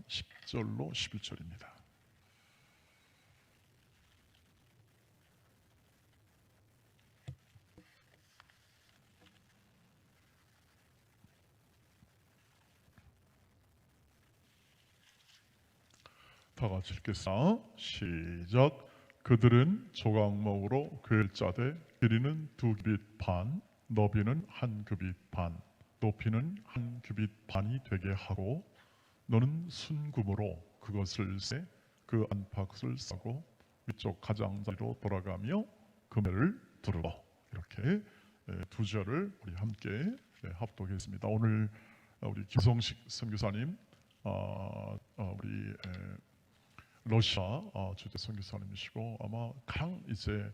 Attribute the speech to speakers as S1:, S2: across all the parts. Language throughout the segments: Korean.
S1: 10절로 11절입니다. 다 같이 읽겠습니다. 시작. 그들은 조각목으로 그을 짜되 길이는 2규빗 반, 너비는 1규빗 반, 높이는 1규빗 반이 되게 하고 너는 순금으로 그것을 세 그 안팎을 싸고 위쪽 가장자리로 돌아가며 금해를 두르고. 이렇게 두 절을 우리 함께 합독했습니다. 오늘 우리 김성식 선교사님, 우리 러시아 주재 선교사님이시고 아마 가장 이제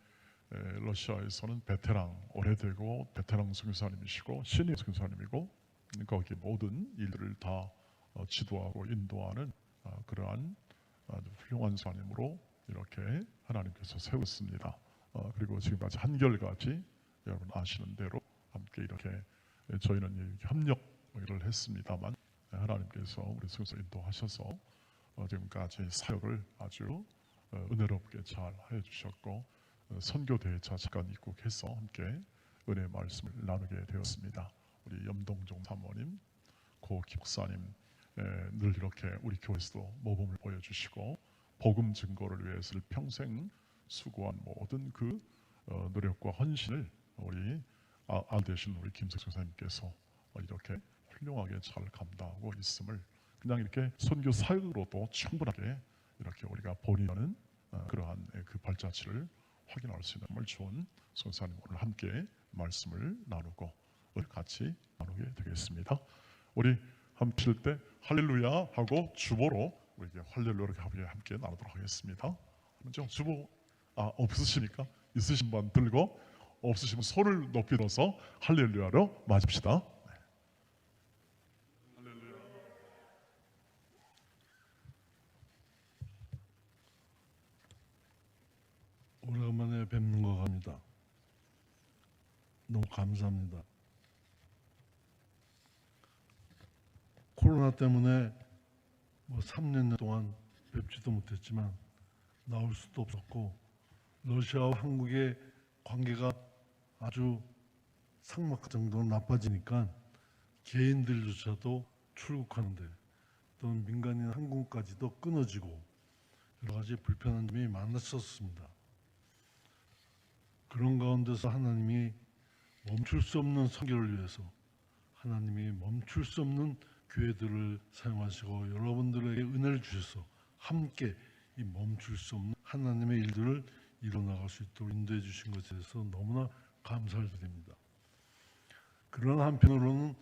S1: 러시아에서는 베테랑, 오래되고 베테랑 선교사님이시고 시니어 선교사님이고 거기 모든 일들을 다 지도하고 인도하는 그러한 아주 훌륭한 선교사님으로 이렇게 하나님께서 세웠습니다. 그리고 지금까지 한결같이 여러분 아시는 대로 함께 이렇게 저희는 이렇게 협력을 했습니다만 하나님께서 우리 선교사 인도하셔서 지금까지 사역을 아주 은혜롭게 잘 해주셨고 선교대회차 잠깐 입국해서 함께 은혜의 말씀을 나누게 되었습니다. 우리 염동종 사모님, 고 기목사님 늘 이렇게 우리 교회에서도 모범을 보여주시고 복음 증거를 위해서 평생 수고한 모든 그 노력과 헌신을 우리 되신 우리 김석 선생님께서 이렇게 훌륭하게 잘 감당하고 있음을 그냥 이렇게 선교 사역으로도 충분하게 이렇게 우리가 본인은 그러한 그 발자취를 확인할 수 있는 정말 좋은 선사님 오늘 함께 말씀을 나누고 같이 나누게 되겠습니다. 우리 함께 칠 때 할렐루야 하고 주보로 우리 할렐루야를 함께 나누도록 하겠습니다. 먼저 주보 없으십니까? 있으신 분 들고 없으시면 손을 높이 들어서 할렐루야로 맞읍시다.
S2: 오래간만에 뵙는 것 같습니다. 너무 감사합니다. 코로나 때문에 3년 동안 뵙지도 못했지만 나올 수도 없었고 러시아와 한국의 관계가 아주 삭막할 정도로 나빠지니까 개인들조차도 출국하는데 또는 민간인 항공까지도 끊어지고 여러 가지 불편한 점이 많았었습니다. 그런 가운데서 하나님이 멈출 수 없는 선교를 위해서 하나님이 멈출 수 없는 교회들을 사용하시고 여러분들에게 은혜를 주셔서 함께 이 멈출 수 없는 하나님의 일들을 이뤄나갈 수 있도록 인도해 주신 것에 대해서 너무나 감사를 드립니다. 그러나 한편으로는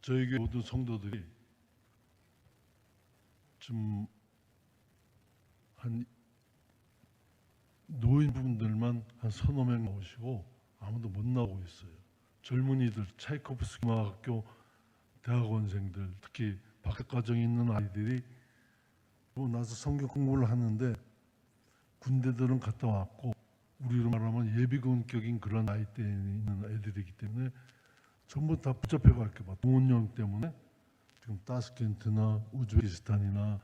S2: 저희 교회 모든 성도들이 좀 한 노인분들만 한 서너 명 나오시고 아무도 못 나오고 있어요. 젊은이들, 차이코프스키 음악학교 대학원생들, 특히 박학과정에 있는 아이들이 나서 성경 공부를 하는데 군대들은 갔다 왔고 우리로 말하면 예비군격인 그런 나이대에 있는 애들이기 때문에 전부 다 붙잡혀 갈까 봐 동원령 때문에 지금 타스켄트나 우즈베키스탄이나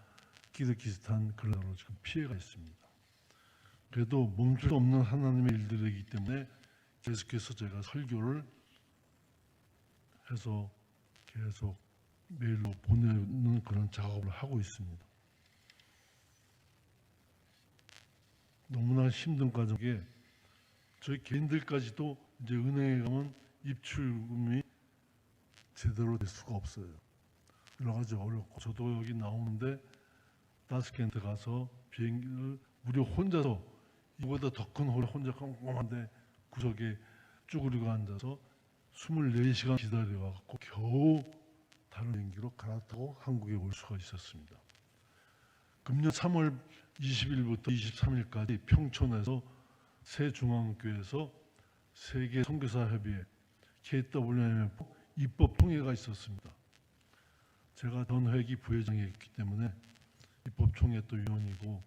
S2: 키르기스탄 그런 나라로 지금 피해가 있습니다. 그래도 멈출 수 없는 하나님의 일들이기 때문에 계속해서 제가 설교를 해서 계속 메일로 보내는 그런 작업을 하고 있습니다. 너무나 힘든 과정에 저희 개인들까지도 이제 은행에 가면 입출금이 제대로 될 수가 없어요. 여러 가지 어렵고 저도 여기 나오는데 타스켄트 가서 비행기를 무려 혼자서 이보다 더 큰 홀 혼자 깜깜한데 구석에 쭈그리고 앉아서 24시간 기다려갖고 겨우 다른 비행기로 갈아타고 한국에 올 수가 있었습니다. 금년 3월 20일부터 23일까지 평촌에서 새중앙교회에서 세계 선교사협의회 KWMF 입법 총회가 있었습니다. 제가 전 회기 부회장이었기 때문에 입법 총회 또 위원이고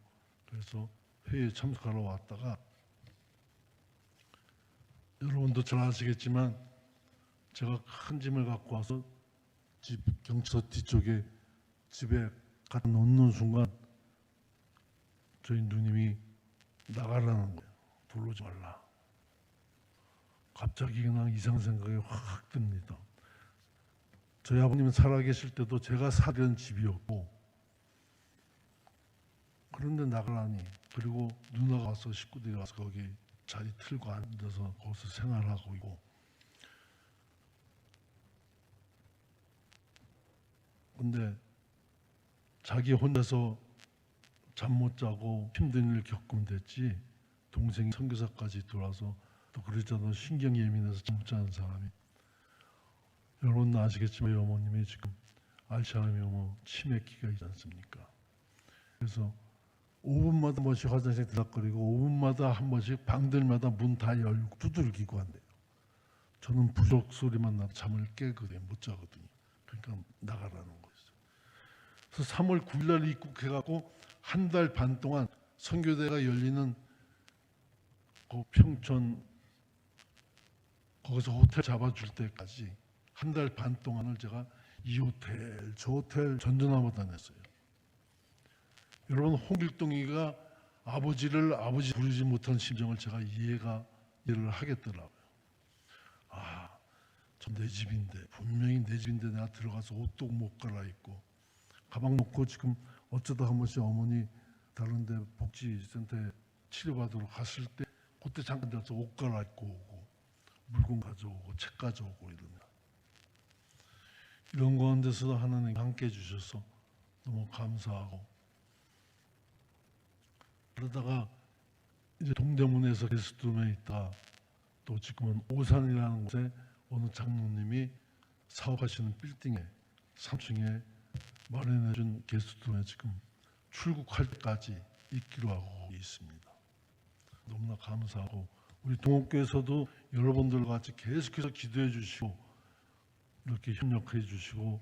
S2: 그래서 회의에 참석하러 왔다가 여러분도 잘 아시겠지만 제가 큰 짐을 갖고 와서 집 경찰서 뒤쪽에 집에 갖다 놓는 순간 저희 누님이 나가라는 거예요. 들어오지 말라. 갑자기 그냥 이상 생각이 확 듭니다. 저희 아버님은 살아계실 때도 제가 살던 집이었고, 그런데 나가라니. 그리고 누나가 와서 식구들이 와서 거기 자리 틀고 앉아서 거기서 생활하고 있고, 근데 자기 혼자서 잠 못 자고 힘든 일 겪으면 됐지, 동생이 선교사까지 들어와서 또 그러잖아. 신경 예민해서 잠 못 자는 사람이. 여러분 아시겠지만 저희 어머님이 지금 알츠하이머 치매기가 있지 않습니까? 그래서 5분마다 한 번씩 화장실 들락거리고 5분마다 한 번씩 방들마다 문 다 열고 두들기고 한대요. 저는 부족 소리만 나도 잠을 깨거든요. 못 자거든요. 그러니까 나가라는 거였어요. 그래서 3월 9일 날 입국해갖고 한 달 반 동안 선교대가 열리는 그 평촌 거기서 호텔 잡아줄 때까지 한 달 반 동안을 제가 이 호텔 저 호텔 전전하고 다녔어요. 여러분 홍길동이가 아버지를 아버지 부르지 못한 심정을 제가 이해를 하겠더라고요. 아, 저 내 집인데, 분명히 내 집인데 내가 들어가서 옷도 못 갈아입고 가방 놓고 지금 어쩌다 한 번씩 어머니 다른 데 복지센터에 치료받으러 갔을 때 그때 잠깐 들어서 옷 갈아입고 오고 물건 가져오고 책 가져오고 이런 가운데서 하나님 함께 해주셔서 너무 감사하고, 그러다가 이제 동대문에서 게스트룸에 있다 또 지금은 오산이라는 곳에 어느 장로님이 사업하시는 빌딩에 3층에 마련해준 게스트룸에 지금 출국할 때까지 있기로 하고 있습니다. 너무나 감사하고, 우리 동옥교에서도 여러분들과 같이 계속해서 기도해 주시고 이렇게 협력해 주시고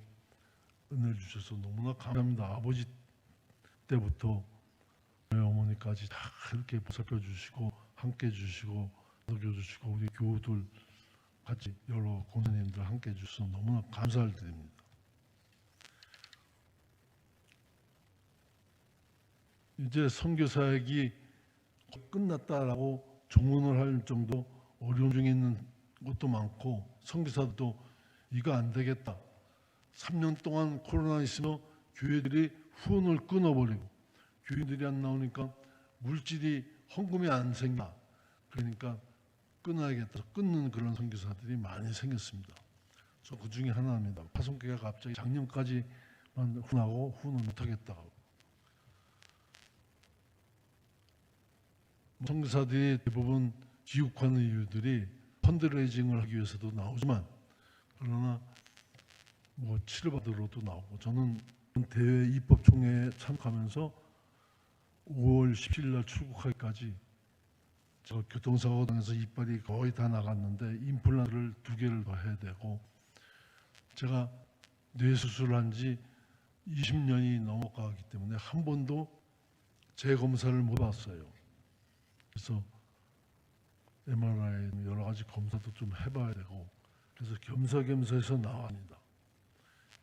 S2: 은혜 주셔서 너무나 감사합니다. 아버지 때부터 저희 어머니까지 다 이렇게 보살펴 주시고 함께 해 주시고 먹여 주시고 우리 교우들 같이 여러 권사님들 함께 해 주셔서 너무나 감사를 드립니다. 이제 선교 사역이 끝났다라고 조문을 할 정도 어려움 중에 있는 것도 많고, 선교사도 이거 안 되겠다. 3년 동안 코로나 있으며 교회들이 후원을 끊어버리고 교인들이 안 나오니까 물질이 헌금이 안 생겨. 그러니까 끊어야겠다. 끊는 그런 선교사들이 많이 생겼습니다. 저 그 중에 하나입니다. 파송교회가 갑자기 작년까지만 후원하고 후원을 못하겠다고. 선교사들이 대부분 귀국하는 이유들이 펀드레이징을 하기 위해서도 나오지만, 그러나 뭐 치료받으러도 나오고, 저는 대회 입법총회에 참가하면서 5월 17일 날 출국하기까지 저 교통사고 당해서 이빨이 거의 다 나갔는데 임플란트를 2개를 더 해야 되고, 제가 뇌수술한 지 20년이 넘어가기 때문에 한 번도 재검사를 못 받았어요. 그래서 MRI 여러 가지 검사도 좀 해봐야 되고, 그래서 겸사겸사해서 나왔습니다.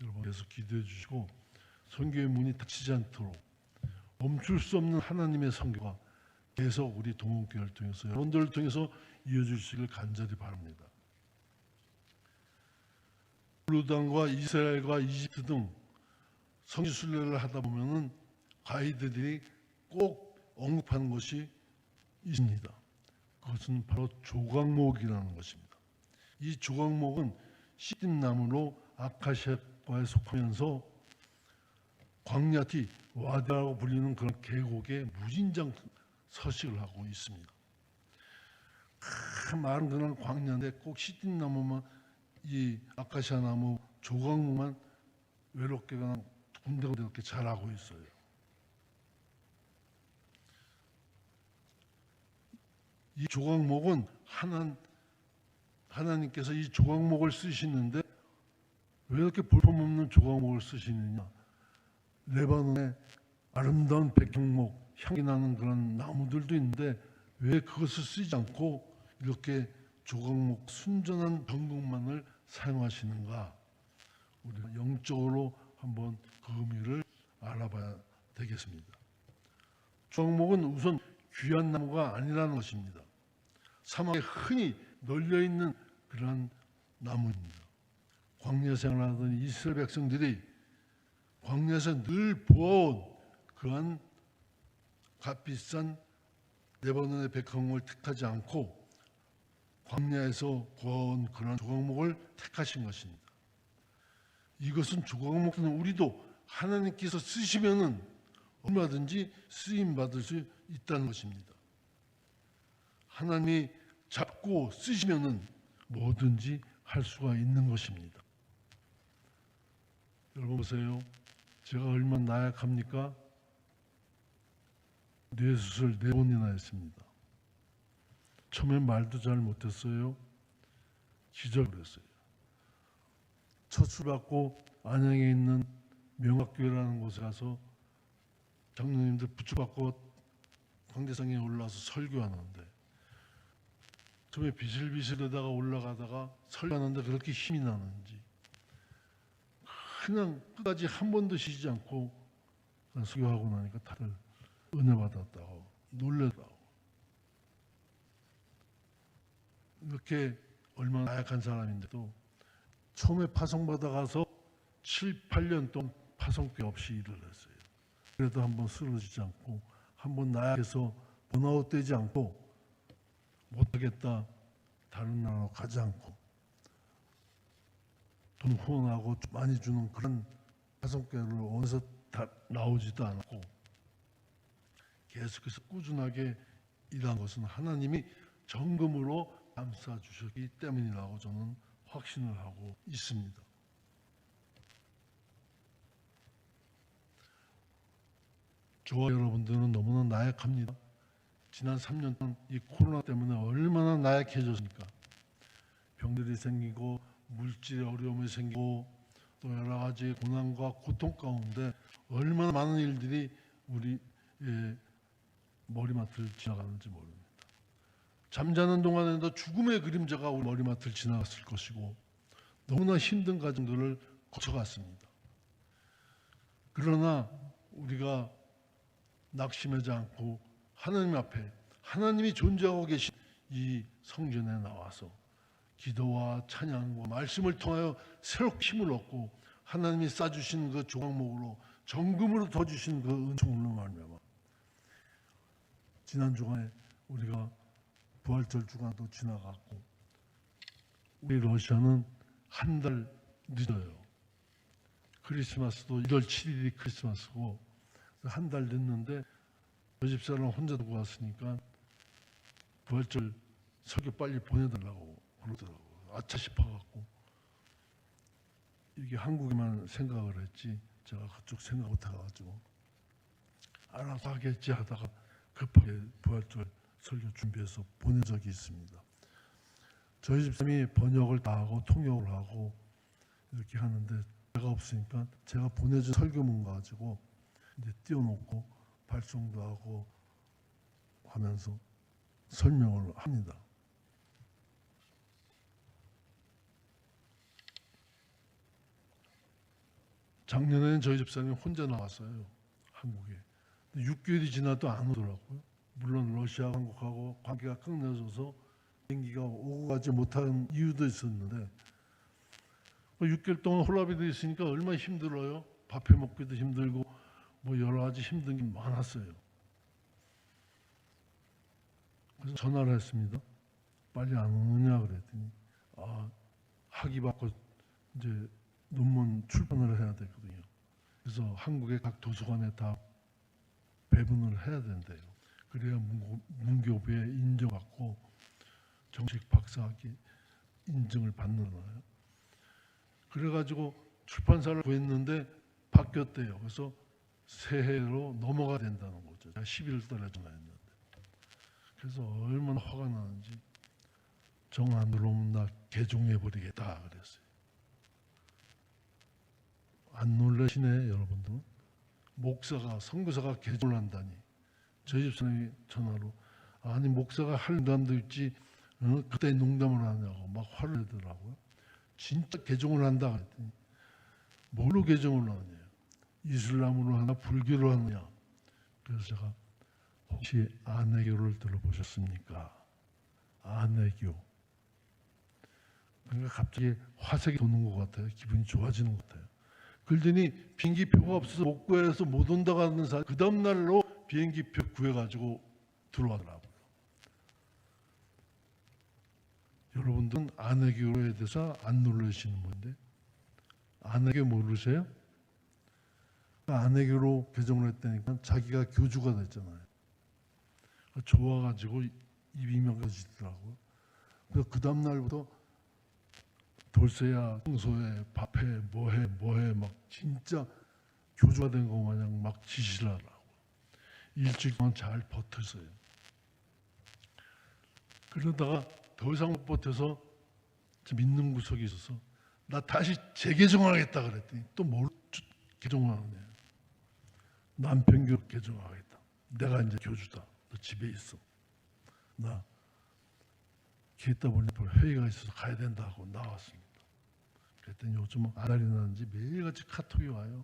S2: 여러분 계속 기도해 주시고 선교의 문이 닫히지 않도록 멈출 수 없는 하나님의 선교가 계속 우리 동원교회를 통해서 여러분들을 통해서 이어주시길 간절히 바랍니다. 루단과 이스라엘과 이집트 등 선지순례를 하다 보면은 가이드들이 꼭 언급하는 것이 있습니다. 그것은 바로 조각목이라는 것입니다. 이 조각목은 시딘나무로 아카시아과에 속하면서 광야티 와디라고 불리는 그런 계곡에 무진장 서식을 하고 있습니다. 마른 그런 광야인데 꼭 시딘나무만, 이 아카시아 나무 조각목만 외롭게 그냥 군데군데 이렇게 자라고 있어요. 이 조각목은 하나님께서 이 조각목을 쓰시는데 왜 이렇게 볼품없는 조각목을 쓰시느냐? 레바논의 아름다운 백향목, 향기 나는 그런 나무들도 있는데 왜 그것을 쓰지 않고 이렇게 조각목, 순전한 정금만을 사용하시는가? 우리가 영적으로 한번 그 의미를 알아봐야 되겠습니다. 조각목은 우선 귀한 나무가 아니라는 것입니다. 사막에 흔히 널려 있는 그러한 나무입니다. 광야 생활하던 이스라엘 백성들이 광야에서 늘 보아온 그러한 값비싼 레바논의 백향목을 택하지 않고 광야에서 구해온 그런 조각목을 택하신 것입니다. 이것은 조각목은 우리도 하나님께서 쓰시면은 얼마든지 쓰임 받을 수 있다는 것입니다. 하나님이 잡고 쓰시면은 뭐든지 할 수가 있는 것입니다. 여러분 보세요. 제가 얼마나 나약합니까? 뇌수술 4번이나 했습니다. 처음엔 말도 잘 못했어요. 기절을 했어요. 처치받고 안양에 있는 명학교회라는 곳에 가서 장로님들 부축받고 광대상에 올라와서 설교하는데 처음에 비실비실하다가 올라가다가 설교하는데 그렇게 힘이 나는지 그냥 끝까지 한 번도 쉬지 않고 설교하고 나니까 다들 은혜 받았다고 놀랬다고. 이렇게 얼마나 나약한 사람인데도 처음에 파송받아 가서 7, 8년 동안 파송기 없이 일을 했어요. 그래도 한번 쓰러지지 않고 한번 나약해서 번아웃 되지 않고 못하겠다 다른 나라로 가지 않고 돈 후원하고 많이 주는 그런 파송교회를 어디서 다 나오지도 않고 계속해서 꾸준하게 일한 것은 하나님이 정금으로 감싸 주셨기 때문이라고 저는 확신을 하고 있습니다. 저와 여러분들은 너무나 나약합니다. 지난 3년 동안 이 코로나 때문에 얼마나 나약해졌습니까? 병들이 생기고 물질의 어려움이 생기고 또 여러 가지 고난과 고통 가운데 얼마나 많은 일들이 우리의 머리맡을 지나가는지 모릅니다. 잠자는 동안에도 죽음의 그림자가 우리 머리맡을 지나갔을 것이고 너무나 힘든 과정들을 거쳐갔습니다. 그러나 우리가 낙심하지 않고 하나님 앞에 하나님이 존재하고 계신 이 성전에 나와서 기도와 찬양과 말씀을 통하여 새롭게 힘을 얻고 하나님이 싸주신 그 조각목으로 정금으로 더 주신 그 은총으로 말미암아 지난 주간에 우리가 부활절 주간도 지나갔고 우리 러시아는 한 달 늦어요. 크리스마스도 1월 7일이 크리스마스고 한 달 늦는데 저 집사람 혼자 두고 왔으니까 부활절 설교 빨리 보내달라고 그러더라고요. 아차 싶어갖고 이게 한국에만 생각을 했지 제가 그쪽 생각 못해가지고 알아서 하겠지 하다가 급하게 부활절 설교 준비해서 보낸 적이 있습니다. 저희 집사람이 번역을 다 하고 통역을 하고 이렇게 하는데 제가 없으니까 제가 보내준 설교문 가지고 이제 띄워놓고 발송도 하고 하면서 설명을 합니다. 작년에는 저희 집사람이 혼자 나왔어요. 한국에. 6개월이 지나도 안 오더라고요. 물론 러시아, 한국하고 관계가 끊어져서 비행기가 오고 가지 못한 이유도 있었는데 6개월 동안 홀라비에 있으니까 얼마나 힘들어요. 밥해 먹기도 힘들고 뭐 여러 가지 힘든 게 많았어요. 그래서 전화를 했습니다. 빨리 안 오느냐 그랬더니 학위 받고 이제 논문 출판을 해야 되거든요. 그래서 한국의 각 도서관에 다 배분을 해야 된대요. 그래야 문교부에 인정받고 정식 박사학위 인증을 받는 거예요. 그래가지고 출판사를 구했는데 바뀌었대요. 그래서 새해로 넘어가야 된다는 거죠. 제가 11월 달에 전화했는데. 그래서 얼마나 화가 나는지 정 안 들어오면 나 개종해버리겠다 그랬어요. 안 놀라시네 여러분들. 목사가 선교사가 개종을 한다니. 저희 집사람이 전화로 아니 목사가 할 농담도 있지 그때 농담을 하냐고 막 화를 내더라고요. 진짜 개종을 한다 그랬더니 뭘로 개종을 하느냐? 이슬람으로 하나 불교로 하느냐? 그래서 제가 혹시 아내교를 들어보셨습니까? 아내교. 그러니까 갑자기 화색이 도는 것 같아요. 기분이 좋아지는 것 같아요. 그러더니 비행기표가 없어서 못 구해서 못 온다고 하는 사람 그 다음 날로 비행기표 구해가지고 들어가더라고요. 여러분들은 아내교에 대해서 안 놀라시는 분인데 아내교 모르세요? 아내교로 개종을 했다니까 자기가 교주가 됐잖아요. 좋아가지고 입이 명해지더라고요. 그래서 그 다음 날부터 돌쇠야, 청소해, 밥해, 뭐해 막 진짜 교주가 된 거 마냥 막 지시를 하더라고요. 일주일 동안 잘 버텼어요. 그러다가 더 이상 못 버텨서 믿는 구석이 있어서 나 다시 재개종하겠다 그랬더니 또 뭘 개종하느냐. 남편교 개종하겠다. 내가 이제 교주다. 너 집에 있어. 나 기회다 보니 또 회의가 있어서 가야 된다 하고 나왔습니다. 그랬더니 요즘 아다리 나는지 매일같이 카톡이 와요.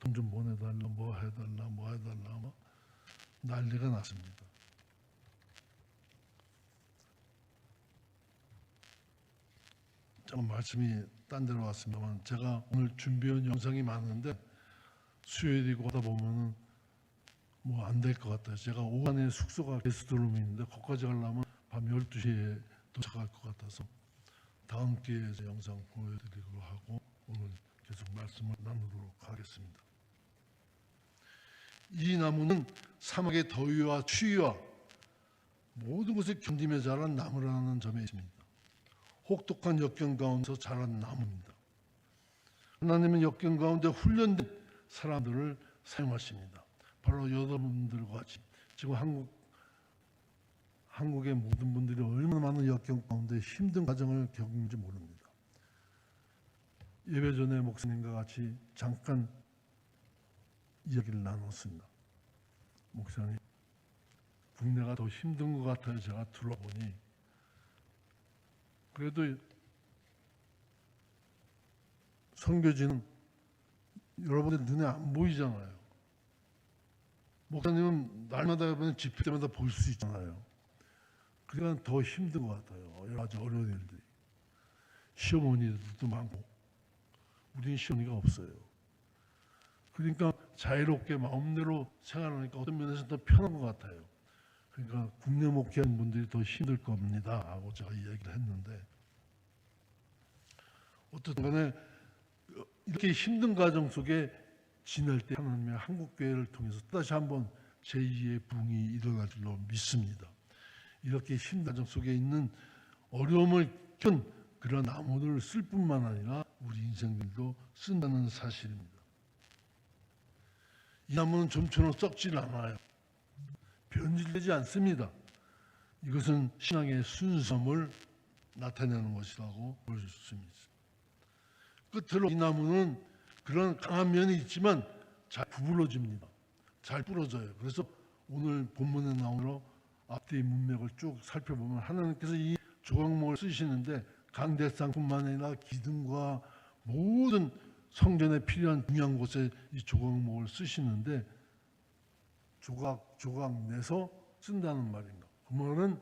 S2: 돈 좀 보내달라, 뭐 해달라 막 난리가 났습니다. 좀 말씀이 딴 데로 왔습니다만 제가 오늘 준비한 영상이 많은데 수요일이고 하다 보면은 뭐 안 될 것 같아요. 제가 오간에 숙소가 게스트룸이 있는데 거기까지 가려면 밤 12시에 도착할 것 같아서 다음 기회에 영상 보여드리기로 하고 오늘 계속 말씀을 나누도록 하겠습니다. 이 나무는 사막의 더위와 추위와 모든 것을 견디며 자란 나무라는 점에 있습니다. 혹독한 역경 가운데서 자란 나무입니다. 하나님은 역경 가운데 훈련된 사람들을 사용하십니다. 바로 여러분들과 같이 지금 한국의 모든 분들이 얼마나 많은 역경 가운데 힘든 과정을 겪는지 모릅니다. 예배 전에 목사님과 같이 잠깐 이야기를 나눴습니다. 목사님, 국내가 더 힘든 것 같아요. 제가 들어보니 그래도 선교지는 여러분들 눈에 안 보이잖아요. 목사님은 날마다 보면 집회 때마다 볼 수 있잖아요. 그러니까 더 힘든 것 같아요. 여러 가지 어려운 일들이. 시어머니들도 많고 우리는 시어머니가 없어요. 그러니까 자유롭게 마음대로 생활하니까 어떤 면에서 더 편한 것 같아요. 그러니까 국내 목회하는 분들이 더 힘들 겁니다 하고 제가 이야기를 했는데 어쨌든 간에 이렇게 힘든 과정 속에 지낼 때 하나님의 한국교회를 통해서 다시 한번 제2의 부흥이 일어날 줄로 믿습니다. 이렇게 힘든 과정 속에 있는 어려움을 겪은 그런 나무들을 쓸 뿐만 아니라 우리 인생들도 쓴다는 사실입니다. 이 나무는 좀처럼 썩질 않아요. 변질되지 않습니다. 이것은 신앙의 순수함을 나타내는 것이라고 볼 수 있습니다. 끝으로 이 나무는 그런 강한 면이 있지만 잘 구부러집니다. 잘 부러져요. 그래서 오늘 본문에 나오는 앞뒤 문맥을 쭉 살펴보면 하나님께서 이 조각목을 쓰시는데 강대상뿐만 아니라 기둥과 모든 성전에 필요한 중요한 곳에 이 조각목을 쓰시는데 조각 내서 쓴다는 말인가. 그 말은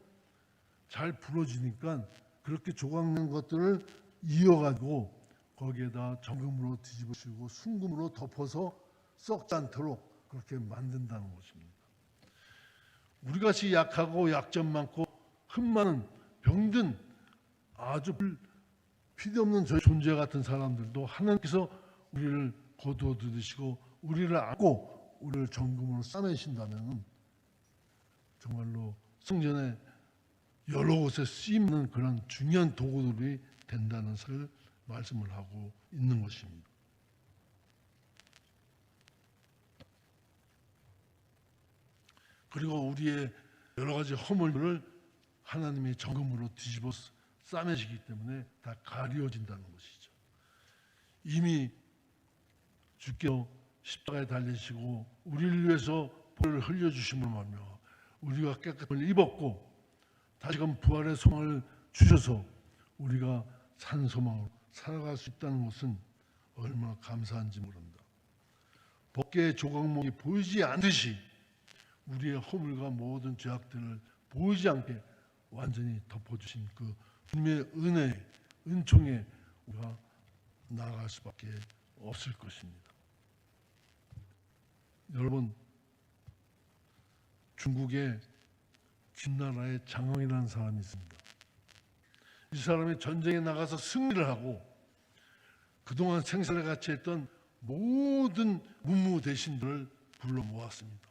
S2: 잘 부러지니까 그렇게 조각 낸 것들을 이어가지고 거기에다 정금으로 뒤집으시고 순금으로 덮어서 썩지 않도록 그렇게 만든다는 것입니다. 우리같이 약하고 약점 많고 흠 많은 병든 아주 필요없는 저희 존재 같은 사람들도 하나님께서 우리를 거두어 들이시고 우리를 안고 우리를 정금으로 싸매신다면 정말로 성전에 여러 곳에 쓰이는 그런 중요한 도구들이 된다는 것을 말씀을 하고 있는 것입니다. 그리고 우리의 여러 가지 허물들을 하나님의 정금으로 뒤집어 싸매시기 때문에 다 가려진다는 것이죠. 이미 주께서 십자가에 달리시고 우리를 위해서 보혈을 흘려주심을 말며 우리가 깨끗함을 입었고 다시금 부활의 소망을 주셔서 우리가 산 소망으로 살아갈 수 있다는 것은 얼마나 감사한지 모른다. 법궤의 조각목이 보이지 않듯이 우리의 허물과 모든 죄악들을 보이지 않게 완전히 덮어주신 그 분명의 은혜, 은총에 우리가 나아갈 수밖에 없을 것입니다. 여러분, 중국에 김나라의 장왕이라는 사람이 있습니다. 이 사람이 전쟁에 나가서 승리를 하고 그동안 생사를 같이 했던 모든 문무 대신들을 불러 모았습니다.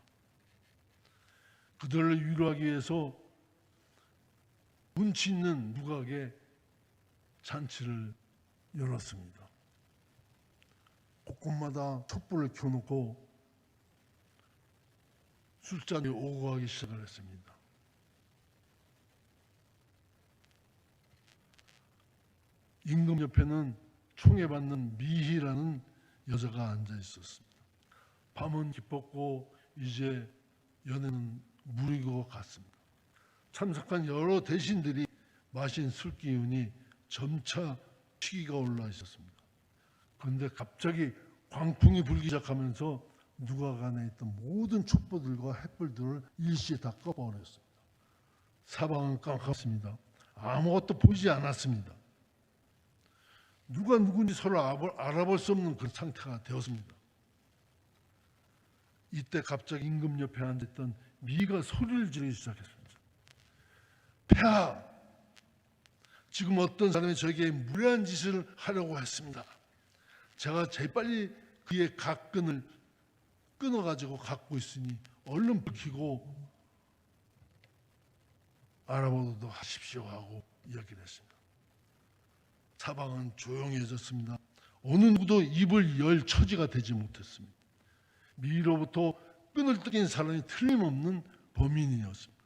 S2: 그들을 위로하기 위해서 운치 있는 무각의 잔치를 열었습니다. 곳곳마다 촛불을 켜놓고 술잔이 오고 가기 시작을 했습니다. 임금 옆에는 총애받는 미희라는 여자가 앉아 있었습니다. 밤은 깊었고 이제 연애는 무르익어 갔습니다. 참석한 여러 대신들이 마신 술 기운이 점차 취기가 올라 있었습니다. 그런데 갑자기 광풍이 불기 시작하면서 누각 안에 있던 모든 촛불들과 횃불들을 일시에 다 꺼버렸습니다. 사방은 깜깜했습니다. 아무것도 보이지 않았습니다. 누가 누군지 서로 알아볼 수 없는 그런 상태가 되었습니다. 이때 갑자기 임금 옆에 앉았던 미가 소리를 지르기 시작했습니다. 폐하! 지금 어떤 사람이 저에게 무례한 짓을 하려고 했습니다. 제가 재빨리 그의 각근을 끊어가지고 갖고 있으니 얼른 불 켜고 알아보도록 하십시오 하고 이야기를 했습니다. 사방은 조용해졌습니다. 어느 누구도 입을 열 처지가 되지 못했습니다. 미로부터 끈을 뜯긴 사람이 틀림없는 범인이었습니다.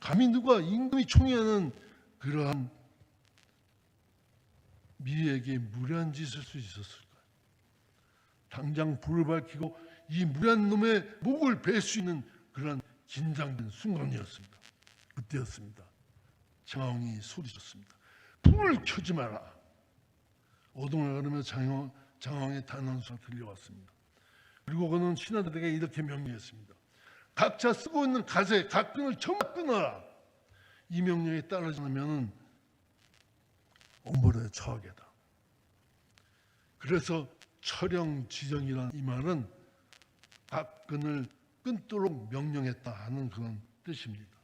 S2: 감히 누가 임금이 총애하는 그러한 미에게 무례한 짓을 수 있었을까요? 당장 불을 밝히고 이 무례한 놈의 목을 벨 수 있는 그런 긴장된 순간이었습니다. 그때였습니다. 장왕이 소리쳤습니다. 불을 켜지 마라. 어둠을 가르며 장왕의 단언수가 들려왔습니다. 그리고 그는 신하들에게 이렇게 명령했습니다. 각자 쓰고 있는 갓의 각근을 전부 끊어라. 이 명령에 따르지 않으면 엄벌에 처하게다. 그래서 철영지정이라는 이 말은 각근을 끊도록 명령했다 하는 그런 뜻입니다.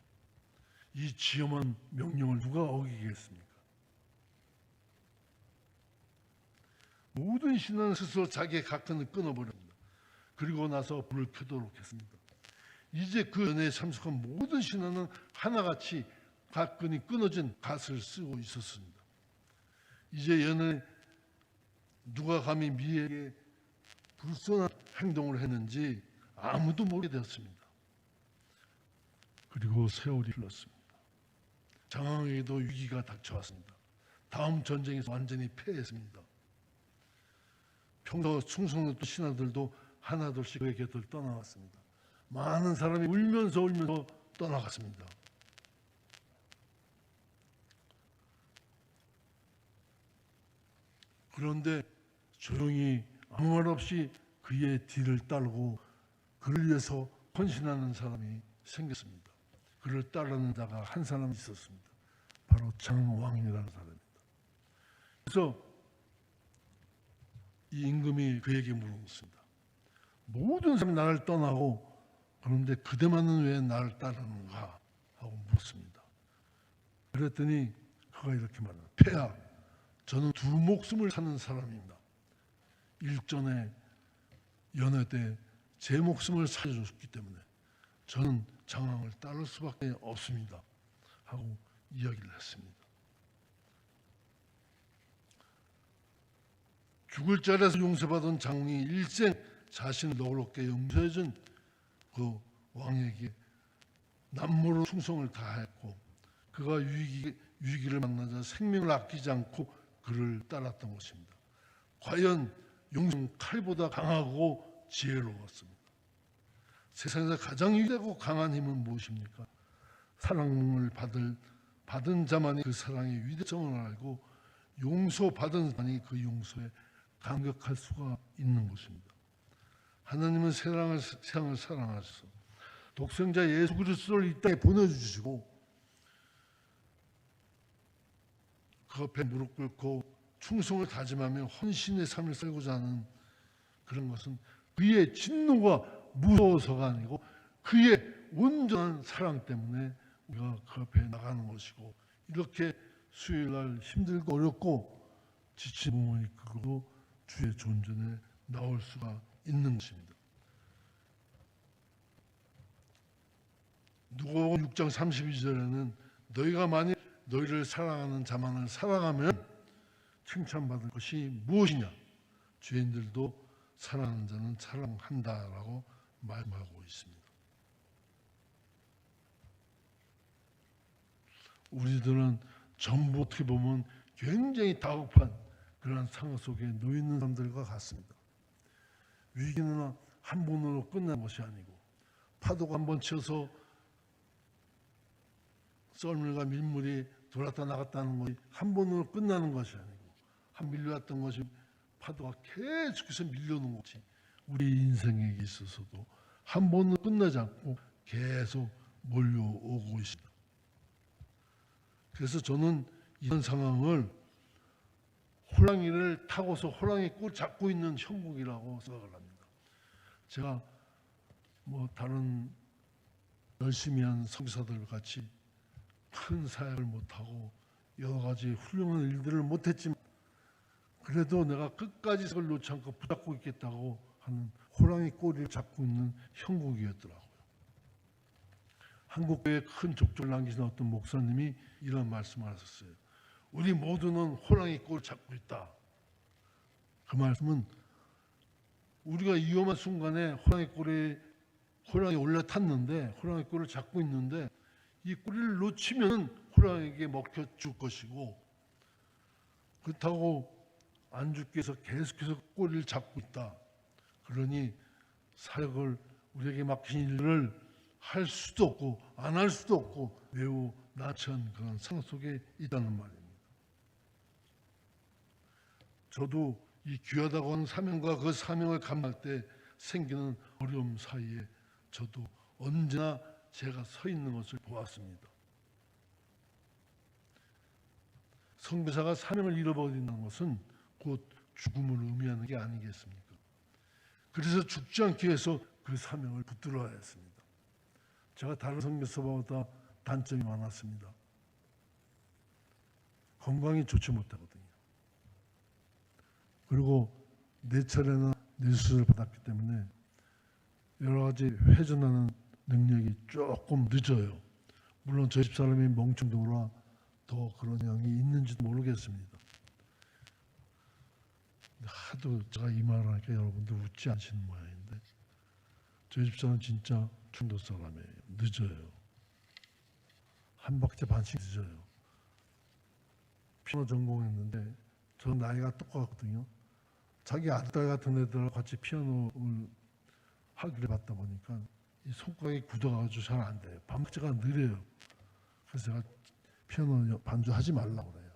S2: 이 지엄한 명령을 누가 어기겠습니까? 모든 신하는 스스로 자기의 각근을 끊어버립니다. 그리고 나서 불을 켜도록 했습니다. 이제 그 연회에 참석한 모든 신하는 하나같이 각근이 끊어진 갓을 쓰고 있었습니다. 이제 연회 누가 감히 미에게 불손한 행동을 했는지 아무도 모르게 되었습니다. 그리고 세월이 흘렀습니다. 장왕에게도 위기가 닥쳐왔습니다. 다음 전쟁에서 완전히 패했습니다. 평소 충성했던 신하들도 하나둘씩 그의 곁을 떠나갔습니다. 많은 사람이 울면서 떠나갔습니다. 그런데 조용히 아무 말 없이 그의 뒤를 따르고 그를 위해서 헌신하는 사람이 생겼습니다. 그를 따르는 자가 한 사람 있었습니다. 바로 장왕이라는 사람입니다. 그래서 이 임금이 그에게 물었습니다. 모든 사람이 나를 떠나고 그런데 그대만은 왜 나를 따르는가 하고 묻습니다. 그랬더니 그가 이렇게 말합니다. 폐하, 저는 두 목숨을 사는 사람입니다. 일전에 연회 때 제 목숨을 살려줬기 때문에 저는 장왕을 따를 수밖에 없습니다 하고 이야기를 했습니다. 죽을 자리에서 용서받은 장왕이 일생 자신을 너그럽게 용서해준 그 왕에게 남모로 충성을 다했고 그가 위기를 만나자 생명을 아끼지 않고 그를 따랐던 것입니다. 과연 용서는 칼보다 강하고 지혜로웠습니다. 세상에서 가장 위대하고 강한 힘은 무엇입니까? 사랑을 받은 자만이 그 사랑의 위대성을 알고 용서받은 자만이 그 용서의 감격할 수가 있는 것입니다. 하나님은 세상을 사랑하셔서 독생자 예수 그리스도를 이 땅에 보내주시고 그 앞에 무릎 꿇고 충성을 다짐하며 헌신의 삶을 살고자 하는 그런 것은 그의 진노가 무서워서가 아니고 그의 온전한 사랑 때문에 우리가 그 앞에 나가는 것이고, 이렇게 수요일날 힘들고 어렵고 지친 몸을 이끌고 주의 존전에 나올 수가 있는 것입니다. 누가복음 6장 32절에는 너희가 만일 너희를 사랑하는 자만을 사랑하면 칭찬받을 것이 무엇이냐, 죄인들도 사랑하는 자는 사랑한다라고 말하고 있습니다. 우리들은 전부 어떻게 보면 굉장히 다급한 그러한 상황 속에 놓여 있는 사람들과 같습니다. 위기는 한 번으로 끝나는 것이 아니고, 파도가 한 번 쳐서 썰물과 밀물이 돌았다 나갔다 하는 것이 한 번으로 끝나는 것이 아니고, 한 밀려왔던 것이 파도가 계속해서 밀려오는 것이 우리 인생에 있어서도 한 번으로 끝나지 않고 계속 몰려오고 있습니다. 그래서 저는 이런 상황을 호랑이를 타고서 호랑이 꿀 잡고 있는 형국이라고 생각을 합니다. 제가 다른 열심히 한 선교사들 같이 큰 사역을 못하고 여러 가지 훌륭한 일들을 못했지만, 그래도 내가 끝까지 그걸 놓지 않고 붙잡고 있겠다고 하는 호랑이 꼬리를 잡고 있는 형국이었더라고요. 한국교회에 큰 족적을 남기신 어떤 목사님이 이런 말씀을 하셨어요. 우리 모두는 호랑이 꼬리를 잡고 있다. 그 말씀은 우리가 위험한 순간에 호랑이 올라탔는데, 호랑이 꼬리를 잡고 있는데 이 꼬리를 놓치면 호랑이에게 먹혀 줄 것이고, 그렇다고 안 죽기 위해서 계속해서 꼬리를 잡고 있다. 그러니 사역을, 우리에게 맡긴 일을 할 수도 없고 안 할 수도 없고 매우 나처한 그런 상황 속에 있다는 말입니다. 저도 이 귀하다고 하는 사명과 그 사명을 감당할 때 생기는 어려움 사이에 저도 언제나 제가 서 있는 것을 보았습니다. 선교사가 사명을 잃어버린다는 것은 곧 죽음을 의미하는 게 아니겠습니까? 그래서 죽지 않기 위해서 그 사명을 붙들어야 했습니다. 제가 다른 선교사보다 단점이 많았습니다. 건강이 좋지 못하거든요. 그리고 4차례나 뇌수술을 받았기 때문에 여러 가지 회전하는 능력이 조금 늦어요. 물론 저희 집사람이 멍청도라 더 그런 영향이 있는지도 모르겠습니다. 하도 제가 이 말을 하니까 여러분들 웃지 않으시는 모양인데, 저희 집사람은 진짜 충도 사람이에요. 늦어요. 한 박자 반씩 늦어요. 피아노 전공했는데 저는 나이가 똑같거든요. 자기 아들 같은 애들하고 같이 피아노를 하기를 받다 보니까 이 손가락이 굳어가지고 잘 안 돼요. 반박자가 느려요. 그래서 제가 피아노 반주하지 말라고 그래요.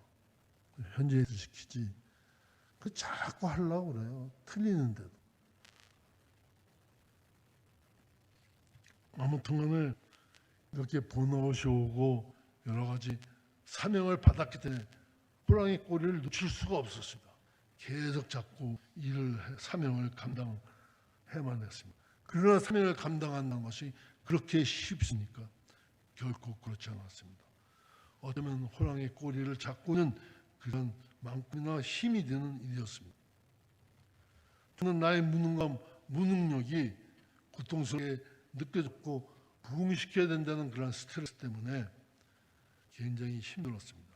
S2: 현지에서 시키지. 그 자꾸 하려고 그래요. 틀리는데도. 아무튼 간에 이렇게 번아웃이 오고 여러 가지 사명을 받았기 때문에 호랑이 꼬리를 놓칠 수가 없었습니다. 계속 잡고 사명을 감당해만 했습니다. 그러나 사명을 감당한다는 것이 그렇게 쉽습니까? 결코 그렇지 않았습니다. 어쩌면 호랑이 꼬리를 잡고는 그런 만큼이나 힘이 되는 일이었습니다. 저는 나의 무능력이 고통스럽게 느껴졌고 부흥시켜야 된다는 그런 스트레스 때문에 굉장히 힘들었습니다.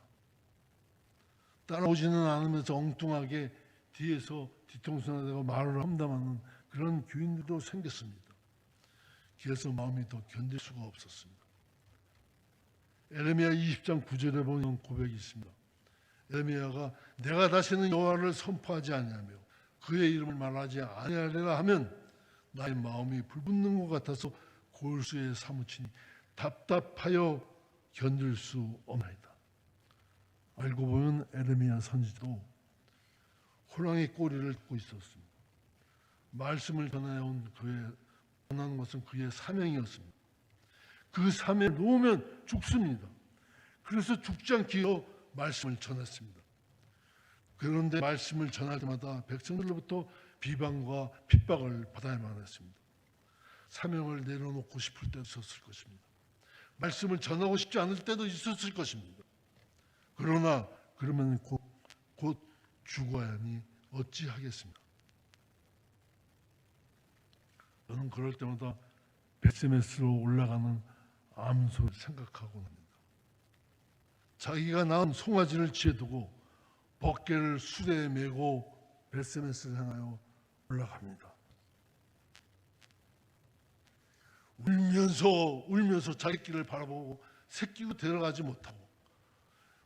S2: 따라오지는 않으면서 엉뚱하게 뒤에서 뒤통수나 대고 말을 험담하는 그런 교인들도 생겼습니다. 그래서 마음이 더 견딜 수가 없었습니다. 에레미야 20장 9절에 보면 고백이 있습니다. 에레미야가 내가 다시는 여호와를 선포하지 아니하며 그의 이름을 말하지 아니하리라 하면 나의 마음이 불붙는 것 같아서 골수에 사무치니 답답하여 견딜 수 없나이다. 알고 보면 에레미야 선지자도 호랑이 꼬리를 잡고 있었습니다. 말씀을 전해온 전하는 것은 그의 사명이었습니다. 그 사명을 놓으면 죽습니다. 그래서 죽지 않기 위해 말씀을 전했습니다. 그런데 말씀을 전할 때마다 백성들로부터 비방과 핍박을 받아야만 했습니다. 사명을 내려놓고 싶을 때도 있었을 것입니다. 말씀을 전하고 싶지 않을 때도 있었을 것입니다. 그러나 그러면 곧 죽어야 하니 어찌하겠습니까? 저는 그럴 때마다 베스메스로 올라가는 암소를 생각하곤 합니다. 자기가 낳은 송아지를 지에 두고 벗개를 수레에 메고 베스메스를 향하여 올라갑니다. 울면서 자기 길을 바라보고 새끼고 데려가지 못하고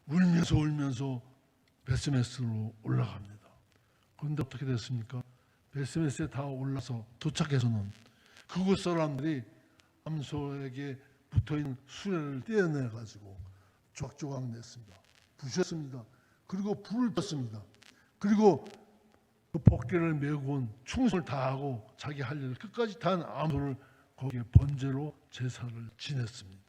S2: 울면서 베스메스로 올라갑니다. 그런데 어떻게 됐습니까? 베스메스에 다 올라서 도착해서는 그곳 사람들이 암소에게 붙어있는 수레를 떼어내가지고 조각조각 냈습니다. 부셨습니다. 그리고 불을 폈습니다. 그리고 그 벗개를 메고 온 충성을 다하고 자기 할 일을 끝까지 다한 암소를 거기에 번제로 제사를 지냈습니다.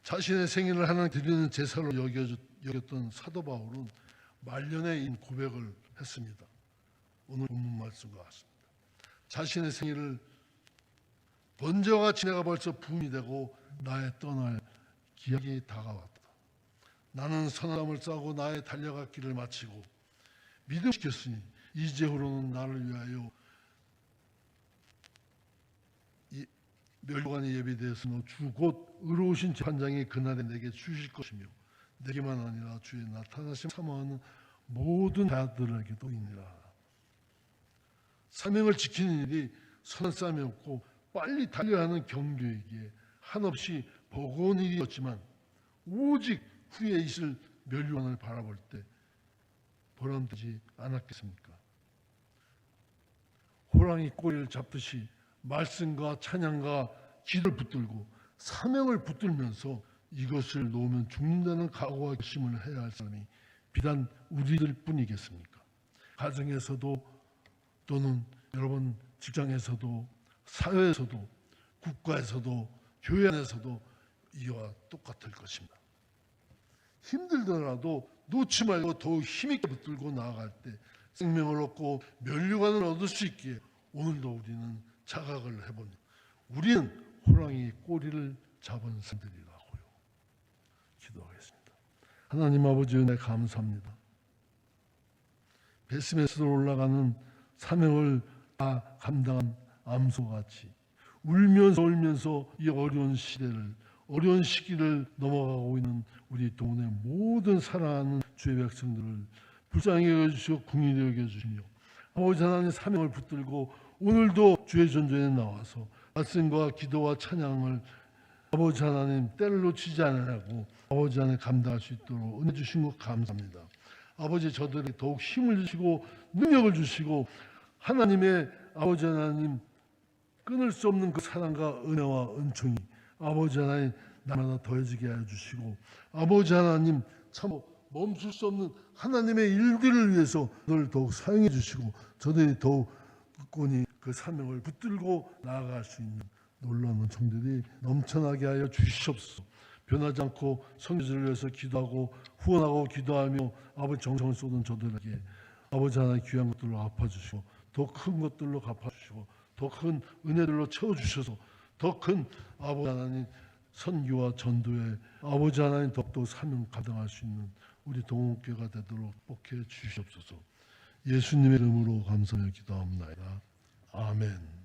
S2: 자신의 생일을 하나님 드리는 제사로 여겼던 사도 바울은 말년에 고백을 했습니다. 오늘 본문 말씀과 같습니다. 자신의 생일을 번제와 지내가 벌써 부음이 되고 나의 떠날 기약이 다가왔다. 나는 선함을 싸고 나의 달려갈 길을 마치고 믿음시켰으니 이제후로는 나를 위하여 멸관이 예비되었으며 주 곧 의로우신 재판장이 그날에 내게 주실 것이며 내게만 아니라 주의 나타나심 사모하는 모든 자들에게도 이니라. 사명을 지키는 일이 선한 싸움이었고 빨리 달려가는 경주에게 한없이 버거운 일이었지만 오직 후에 있을 멸류관을 바라볼 때 보람되지 않았겠습니까? 호랑이 꼬리를 잡듯이 말씀과 찬양과 기도를 붙들고 사명을 붙들면서 이것을 놓으면 죽는다는 각오와 결심을 해야 할 사람이 비단 우리들 뿐이겠습니까? 가정에서도 또는 여러분 직장에서도 사회에서도 국가에서도 교회 안에서도 이와 똑같을 것입니다. 힘들더라도 놓지 말고 더욱 힘있게 붙들고 나아갈 때 생명을 얻고 멸류관을 얻을 수 있기에 오늘도 우리는 자각을 해봅니다. 우리는 호랑이 꼬리를 잡은 사람들이라고요. 기도하겠습니다. 하나님 아버지 은혜 감사합니다. 베스메스로 올라가는 사명을 다 감당한 암소같이 울면서 이 어려운 시기를 넘어가고 있는 우리 동네 모든 사랑하는 주의 백성들을 불쌍히 여겨주시고 긍휼히 여겨주시며 아버지 하나님 사명을 붙들고 오늘도 주의 전전에 나와서 말씀과 기도와 찬양을 아버지 하나님 때를 놓치지 않으라고 아버지 하나님 감당할 수 있도록 은혜 주신 것 감사합니다. 아버지 저들에게 더욱 힘을 주시고 능력을 주시고 하나님의 아버지 하나님 끊을 수 없는 그 사랑과 은혜와 은총이 아버지 하나님 날마다 더해지게 하여 주시고 아버지 하나님 참 멈출 수 없는 하나님의 일들을 위해서 저를 더욱 사용해 주시고 저들이 더욱 굳건히 그 사명을 붙들고 나아갈 수 있는 놀라운 은총들이 넘쳐나게 하여 주시옵소서. 변하지 않고 성교제를 위해서 기도하고 후원하고 기도하며 아버지 정성을 쏟은 저들에게 아버지 하나님 귀한 것들로 갚아주시고 더 큰 것들로 갚아주시고 더 큰 은혜들로 채워주셔서 더 큰 아버지 하나님 선교와 전도에 아버지 하나님 더욱더 사명 감당할 수 있는 우리 동원교회가 되도록 복해 주시옵소서. 예수님의 이름으로 감사하며 기도합니다. 아멘.